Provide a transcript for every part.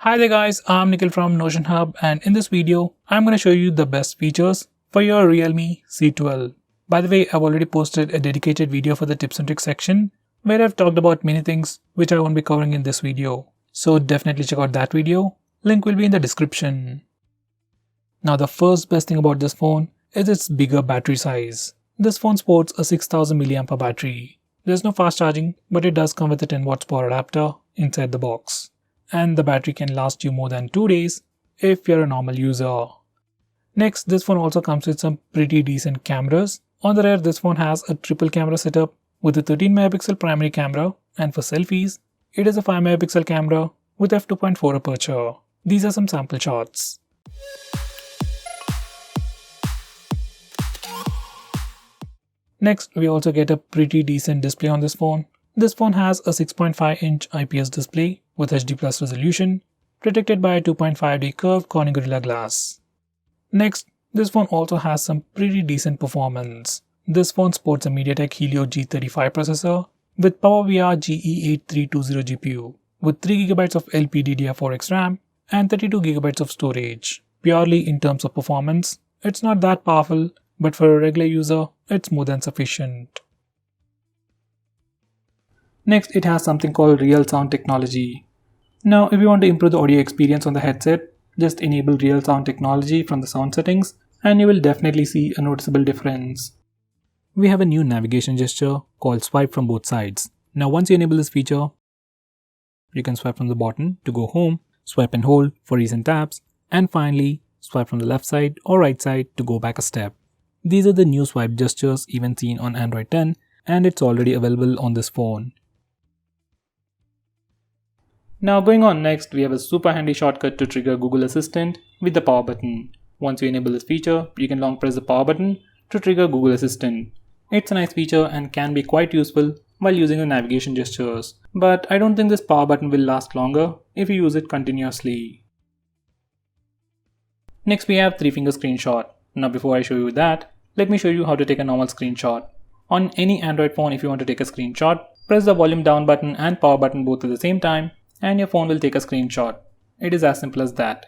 Hi there guys, I'm Nikhil from Notion Hub, and in this video, I'm going to show you the best features for your Realme C12. By the way, I've already posted a dedicated video for the tips and tricks section where I've talked about many things which I won't be covering in this video. So definitely check out that video. Link will be in the description. Now the first best thing about this phone is its bigger battery size. This phone sports a 6000 mAh battery. There's no fast charging, but it does come with a 10 watts power adapter inside the box. And the battery can last you more than 2 days if you're a normal user. Next, this phone also comes with some pretty decent cameras. On the rear, this phone has a triple camera setup with a 13 megapixel primary camera, and for selfies, it is a 5 megapixel camera with f2.4 aperture. These are some sample shots. Next, we also get a pretty decent display on this phone. This phone has a 6.5-inch IPS display with HD+ resolution, protected by a 2.5D curved Corning Gorilla Glass. Next, this phone also has some pretty decent performance. This phone sports a MediaTek Helio G35 processor with PowerVR GE8320 GPU with 3GB of LPDDR4X RAM and 32GB of storage. Purely in terms of performance, it's not that powerful, but for a regular user, it's more than sufficient. Next, it has something called real sound technology. Now, if you want to improve the audio experience on the headset, just enable real sound technology from the sound settings and you will definitely see a noticeable difference. We have a new navigation gesture called swipe from both sides. Now, once you enable this feature, you can swipe from the bottom to go home, swipe and hold for recent tabs, and finally, swipe from the left side or right side to go back a step. These are the new swipe gestures even seen on Android 10, and it's already available on this phone. Now going on next, we have a super handy shortcut to trigger Google Assistant with the power button. Once you enable this feature, you can long press the power button to trigger Google Assistant. It's a nice feature and can be quite useful while using the navigation gestures, but I don't think this power button will last longer if you use it continuously. Next we have 3-finger screenshot. Now before I show you that, let me show you how to take a normal screenshot. On any Android phone, if you want to take a screenshot, press the volume down button and power button both at the same time, and your phone will take a screenshot. It is as simple as that.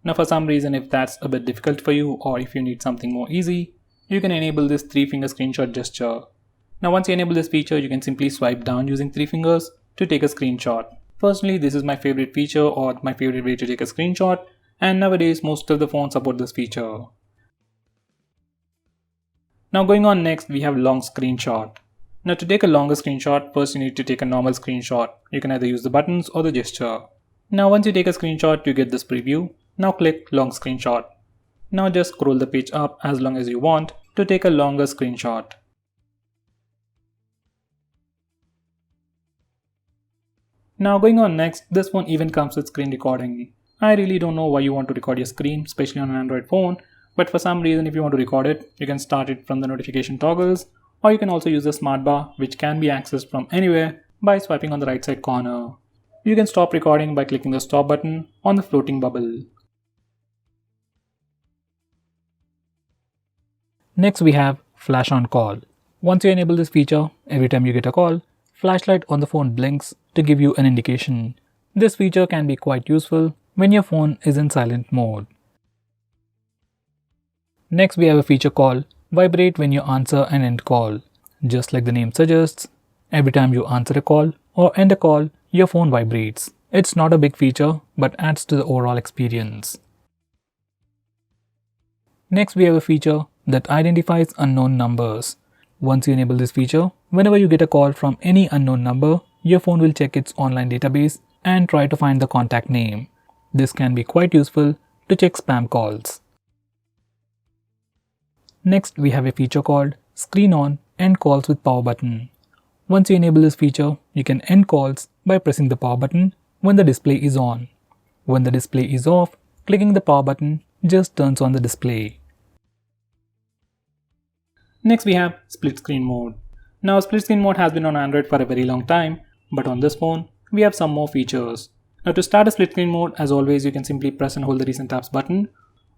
Now for some reason, if that's a bit difficult for you or if you need something more easy, you can enable this 3-finger screenshot gesture. Now once you enable this feature, you can simply swipe down using 3 fingers to take a screenshot. Personally, this is my favorite feature or my favorite way to take a screenshot, and nowadays most of the phones support this feature. Now going on next, we have long screenshot. Now to take a longer screenshot, first you need to take a normal screenshot. You can either use the buttons or the gesture. Now once you take a screenshot, you get this preview. Now click long screenshot. Now just scroll the page up as long as you want to take a longer screenshot. Now going on next, this phone even comes with screen recording. I really don't know why you want to record your screen, especially on an Android phone, but for some reason if you want to record it, you can start it from the notification toggles, or you can also use the smart bar, which can be accessed from anywhere by swiping on the right side corner. You can stop recording by clicking the stop button on the floating bubble. Next we have flash on call. Once you enable this feature, every time you get a call, flashlight on the phone blinks to give you an indication. This feature can be quite useful when your phone is in silent mode. Next we have a feature called vibrate when you answer an end call. Just like the name suggests, every time you answer a call or end a call, your phone vibrates. It's not a big feature, but adds to the overall experience. Next we have a feature that identifies unknown numbers. Once you enable this feature, whenever you get a call from any unknown number, your phone will check its online database and try to find the contact name. This can be quite useful to check spam calls. Next, we have a feature called Screen On End Calls with Power Button. Once you enable this feature, you can end calls by pressing the power button when the display is on. When the display is off, clicking the power button just turns on the display. Next, we have split screen mode. Now, split screen mode has been on Android for a very long time, but on this phone, we have some more features. Now, to start a split screen mode, as always, you can simply press and hold the recent tabs button.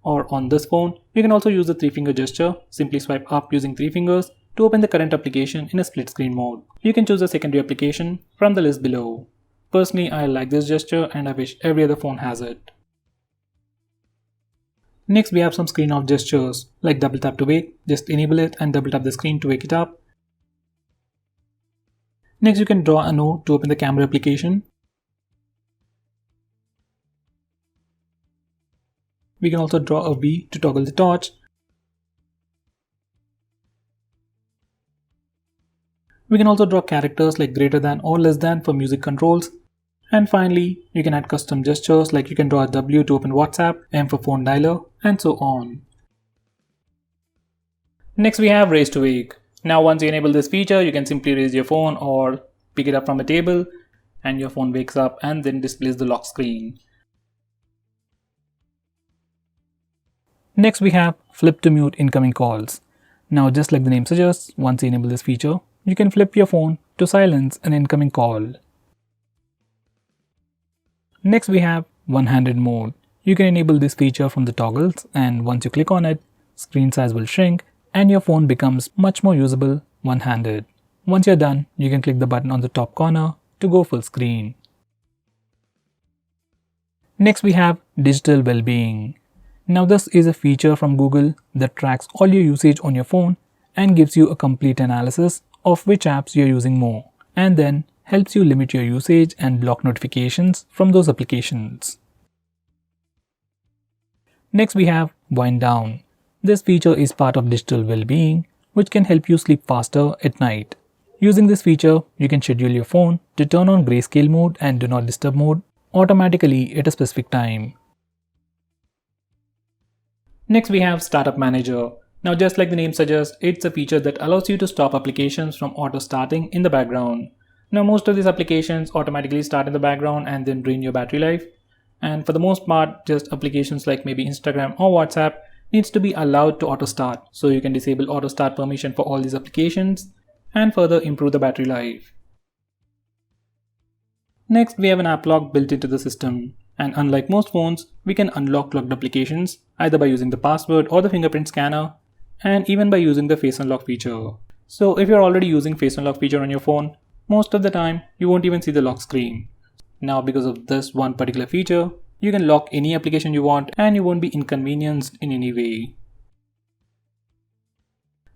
Or on this phone, you can also use the 3-finger gesture. Simply swipe up using 3 fingers to open the current application in a split screen mode. You can choose a secondary application from the list below. Personally, I like this gesture and I wish every other phone has it. Next, we have some screen off gestures like double tap to wake. Just enable it and double tap the screen to wake it up. Next, you can draw a note to open the camera application. We can also draw a V to toggle the torch. We can also draw characters like greater than or less than for music controls. And finally, you can add custom gestures like you can draw a W to open WhatsApp, M for phone dialer, and so on. Next, we have raise to wake. Now once you enable this feature, you can simply raise your phone or pick it up from a table and your phone wakes up and then displays the lock screen. Next, we have flip to mute incoming calls. Now just like the name suggests, once you enable this feature, you can flip your phone to silence an incoming call. Next, we have one-handed mode. You can enable this feature from the toggles, and once you click on it, screen size will shrink and your phone becomes much more usable one-handed. Once you're done, you can click the button on the top corner to go full screen. Next, we have digital well-being. Now this is a feature from Google that tracks all your usage on your phone and gives you a complete analysis of which apps you're using more, and then helps you limit your usage and block notifications from those applications. Next, we have wind down. This feature is part of digital well-being, which can help you sleep faster at night. Using this feature, you can schedule your phone to turn on grayscale mode and do not disturb mode automatically at a specific time. Next, we have Startup Manager. Now just like the name suggests, it's a feature that allows you to stop applications from auto-starting in the background. Now most of these applications automatically start in the background and then drain your battery life. And for the most part, just applications like maybe Instagram or WhatsApp needs to be allowed to auto-start. So you can disable auto-start permission for all these applications and further improve the battery life. Next, we have an app lock built into the system. And unlike most phones, we can unlock locked applications either by using the password or the fingerprint scanner, and even by using the face unlock feature. So if you're already using face unlock feature on your phone, most of the time you won't even see the lock screen. Now because of this one particular feature, you can lock any application you want and you won't be inconvenienced in any way.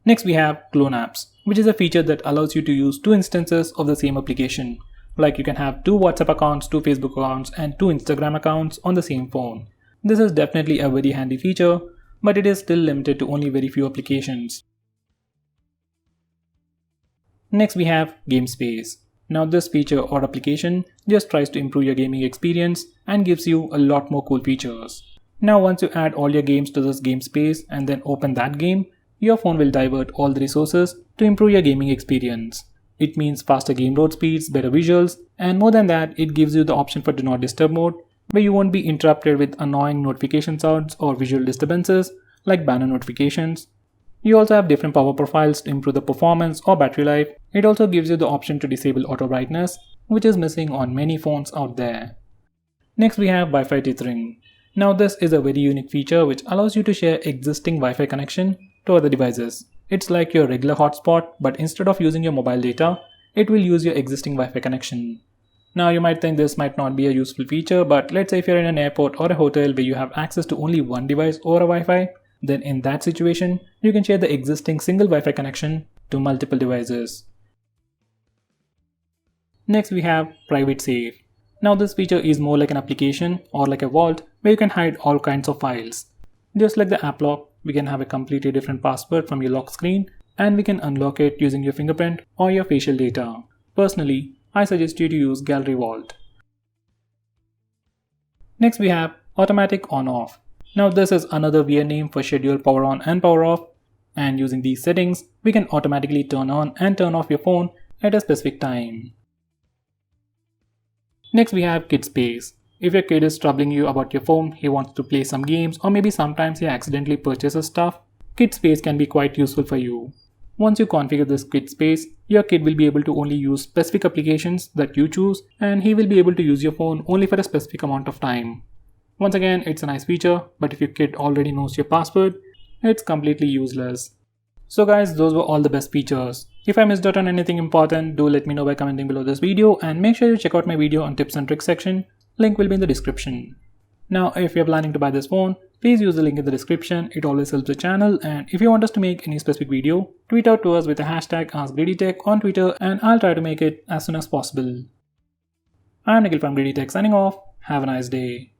Next, we have clone apps, which is a feature that allows you to use two instances of the same application. Like you can have two WhatsApp accounts, two Facebook accounts, and two Instagram accounts on the same phone. This is definitely a very handy feature, but it is still limited to only very few applications. Next, we have Gamespace. Now this feature or application just tries to improve your gaming experience and gives you a lot more cool features. Now once you add all your games to this Gamespace and then open that game, your phone will divert all the resources to improve your gaming experience. It means faster game load speeds, better visuals, and more than that, it gives you the option for do not disturb mode, where you won't be interrupted with annoying notification sounds or visual disturbances like banner notifications. You also have different power profiles to improve the performance or battery life. It also gives you the option to disable auto brightness, which is missing on many phones out there. Next, we have Wi-Fi Tethering. Now this is a very unique feature which allows you to share existing Wi-Fi connection to other devices. It's like your regular hotspot, but instead of using your mobile data, it will use your existing Wi-Fi connection. Now you might think this might not be a useful feature, but let's say if you're in an airport or a hotel where you have access to only one device or a Wi-Fi, then in that situation, you can share the existing single Wi-Fi connection to multiple devices. Next, we have Private Safe. Now this feature is more like an application or like a vault where you can hide all kinds of files. Just like the app lock, we can have a completely different password from your lock screen and we can unlock it using your fingerprint or your facial data. Personally, I suggest you to use Gallery Vault. Next, we have Automatic On-Off. Now this is another weird name for schedule power on and power off, and using these settings, we can automatically turn on and turn off your phone at a specific time. Next, we have Kid Space. If your kid is troubling you about your phone, he wants to play some games, or maybe sometimes he accidentally purchases stuff, Kid Space can be quite useful for you. Once you configure this Kid Space, your kid will be able to only use specific applications that you choose, and he will be able to use your phone only for a specific amount of time. Once again, it's a nice feature, but if your kid already knows your password, it's completely useless. So guys, those were all the best features. If I missed out on anything important, do let me know by commenting below this video, and make sure you check out my video on tips and tricks section. Link will be in the description. Now, if you're planning to buy this phone, please use the link in the description. It always helps the channel, and if you want us to make any specific video, tweet out to us with the hashtag AskGreedyTech on Twitter, and I'll try to make it as soon as possible. I'm Nikhil from GreedyTech signing off. Have a nice day.